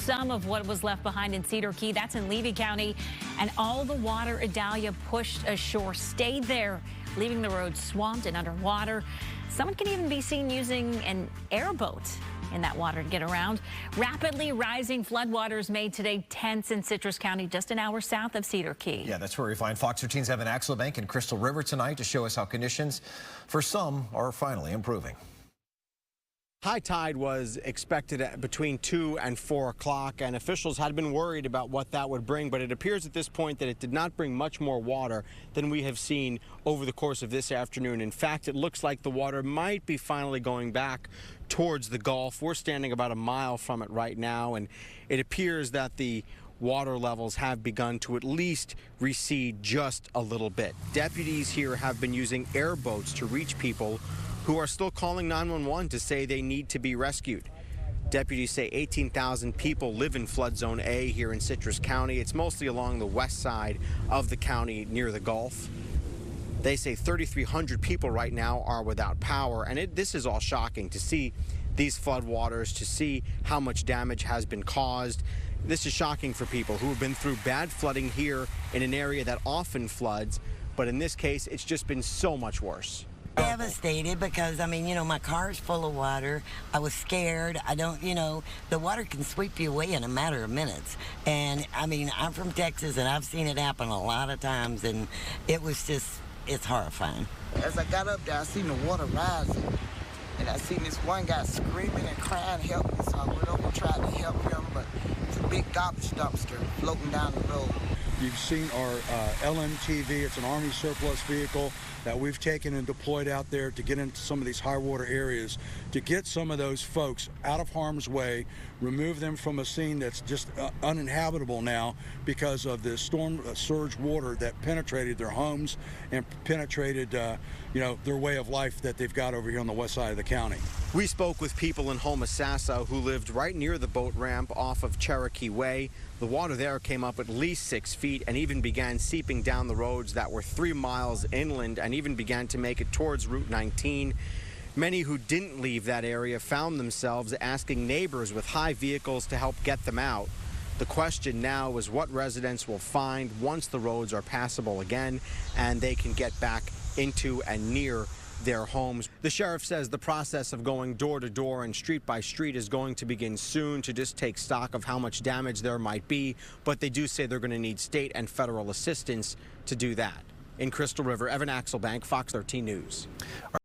some of what was left behind in Cedar Key. That's in Levy County. And all the water Idalia pushed ashore stayed there, leaving the road swamped and underwater. Someone can even be seen using an airboat in that water to get around. Rapidly rising floodwaters made today tense in Citrus County, just an hour south of Cedar Key. Yeah, that's where we find Fox 13's Evan Axelbank in Crystal River tonight to show us how conditions for some are finally improving. High tide was expected at between 2 and 4 o'clock, and officials had been worried about what that would bring, but it appears at this point that it did not bring much more water than we have seen over the course of this afternoon. In fact, it looks like the water might be finally going back towards the Gulf. We're standing about a mile from it right now, and it appears that the water levels have begun to at least recede just a little bit. Deputies here have been using airboats to reach people who are still calling 911 to say they need to be rescued. Deputies say 18,000 people live in flood zone A here in Citrus County. It's mostly along the west side of the county near the Gulf. They say 3,300 people right now are without power, and this is all shocking to see these flood waters, to see how much damage has been caused. This is shocking for people who have been through bad flooding here in an area that often floods, but in this case, it's just been so much worse. Devastated because, I mean, my car's full of water. I was scared. I don't, the water can sweep you away in a matter of minutes. And, I mean, I'm from Texas, and I've seen it happen a lot of times, and it was just, it's horrifying. As I got up there, I seen the water rising, and I seen this one guy screaming and crying, help me, so I went over and tried to help him, but it's a big garbage dumpster floating down the road. You've seen our LMTV, it's an Army surplus vehicle that we've taken and deployed out there to get into some of these high water areas, to get some of those folks out of harm's way, remove them from a scene that's just uninhabitable now because of the storm surge water that penetrated their homes and penetrated their way of life that they've got over here on the west side of the county. We spoke with people in Homosassa who lived right near the boat ramp off of Cherokee Way. The water there came up at least 6 feet and even began seeping down the roads that were 3 miles inland and even began to make it towards Route 19. Many who didn't leave that area found themselves asking neighbors with high vehicles to help get them out. The question now is what residents will find once the roads are passable again and they can get back into and near their homes. The sheriff says the process of going door to door and street by street is going to begin soon to just take stock of how much damage there might be, but they do say they're going to need state and federal assistance to do that. In Crystal River, Evan Axelbank, Fox 13 News.